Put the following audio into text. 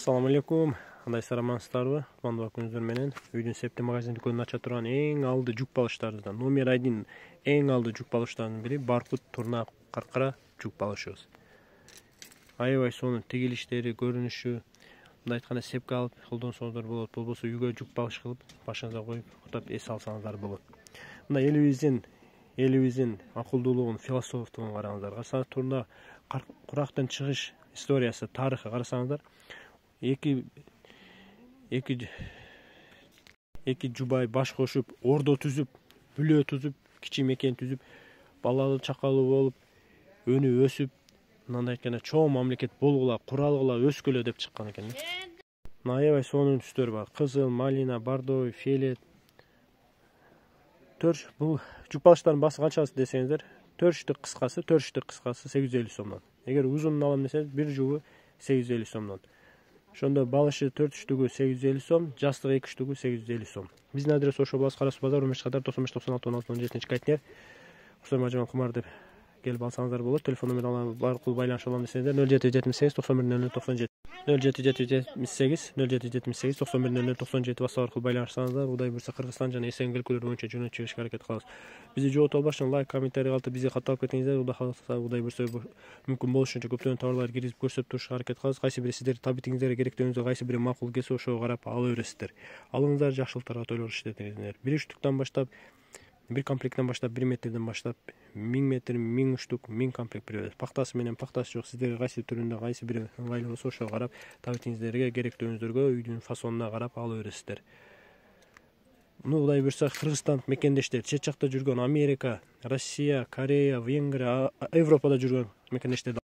Assalamu alaikum. Кандайсыздар, амансыздарбы? Кутмандуу күнүңүздөр менен үйдүн септи магазин дүкөнүн ача турган эң алды жүк балыштарыбыздан номер 1 эң алды жүк балыштарынын бири баркут, турна, каркара жүк балышыбыз. Аябай сонун тегилиштери, көрүнүшү, мындай айтканда сепке алып колдонсоңуздар болот, болбосо үйгө жүк балыш кылып башыңызга коюп кутап эс алсаңыздар болот. Мындай элибиздин акылдуулугун, философтугун караңыздар. Карасаңыз турна курактын чыгыш историясы, тарыхы карасаңыздар, эки жубай баш кошуп, ордо түзүп, бүлө түзүп, кичи мекен түзүп, балалуу чакалуу болуп, өнү өсүп, мындай айтканда чоң мамлекет болгула, куралгыла, өскүлө деп чыккан экен. Аябай сонун түстөр бар. Кызыл, малина, бордовый, фиолет. Бул жүк балыштардын баасы канча десеңиздер, төрүштүк кыскасы 850 сомдон. Эгер узунун алам десеңиз, бир жугу 850 сомдон. Ошондо балышы 4-түштүгү 850 сом, жастыгы 2-түштүгү 850 сом. Биздин адрес ошо Базар Кара Суу базар, Урмеш Катар 95-96-16-17 кайтнер. Кустамажан Кумар деп келип алсаңыздар болот. Телефон номер аркылуу байланыша алам десеңиздер 0778 91 00 97 0778 91 00 WhatsApp аркылуу байланышсаңыздар, Кудай буйрса Кыргызстан жана эсен өлкөлөр боюнча жөнөтүп чыгышка аракет кылабыз. Бизди жогото албаш үчүн лайк, комментарий калтырып бизге кат алып кетиңиздер. Кудай буйрса мүмкүн болушунча көптөгөн товарларды киргизип көрсөтүп турушка аракет кылабыз. Кайсы бири сиздердин табитиңиздерге керектөөңүздө кайсы бири макул келсе, ошого карап ала бересиздер. Алыңыздар, жакшылыктарга тойлор иштетиңиздер. Бир үчтүктөн баштап, бир комплекттен баштап, 1 метрден баштап 1000 метр, 1000 үчтүк, 1000 комплект беребиз. Пактасы менен пактасы жок, сиздерге кайсы түрүндө кайсы бири ыңгайлуу болсо, ошого карап табитиңиздерге, керектөөңүздөргө үйдүн фасонуна карап ала бересиздер. Кудай буйрса Кыргызстан мекендештер, чет жакта жүргөн Америка, Россия, Корея, Венгрия, Европада жүргөн мекендештерди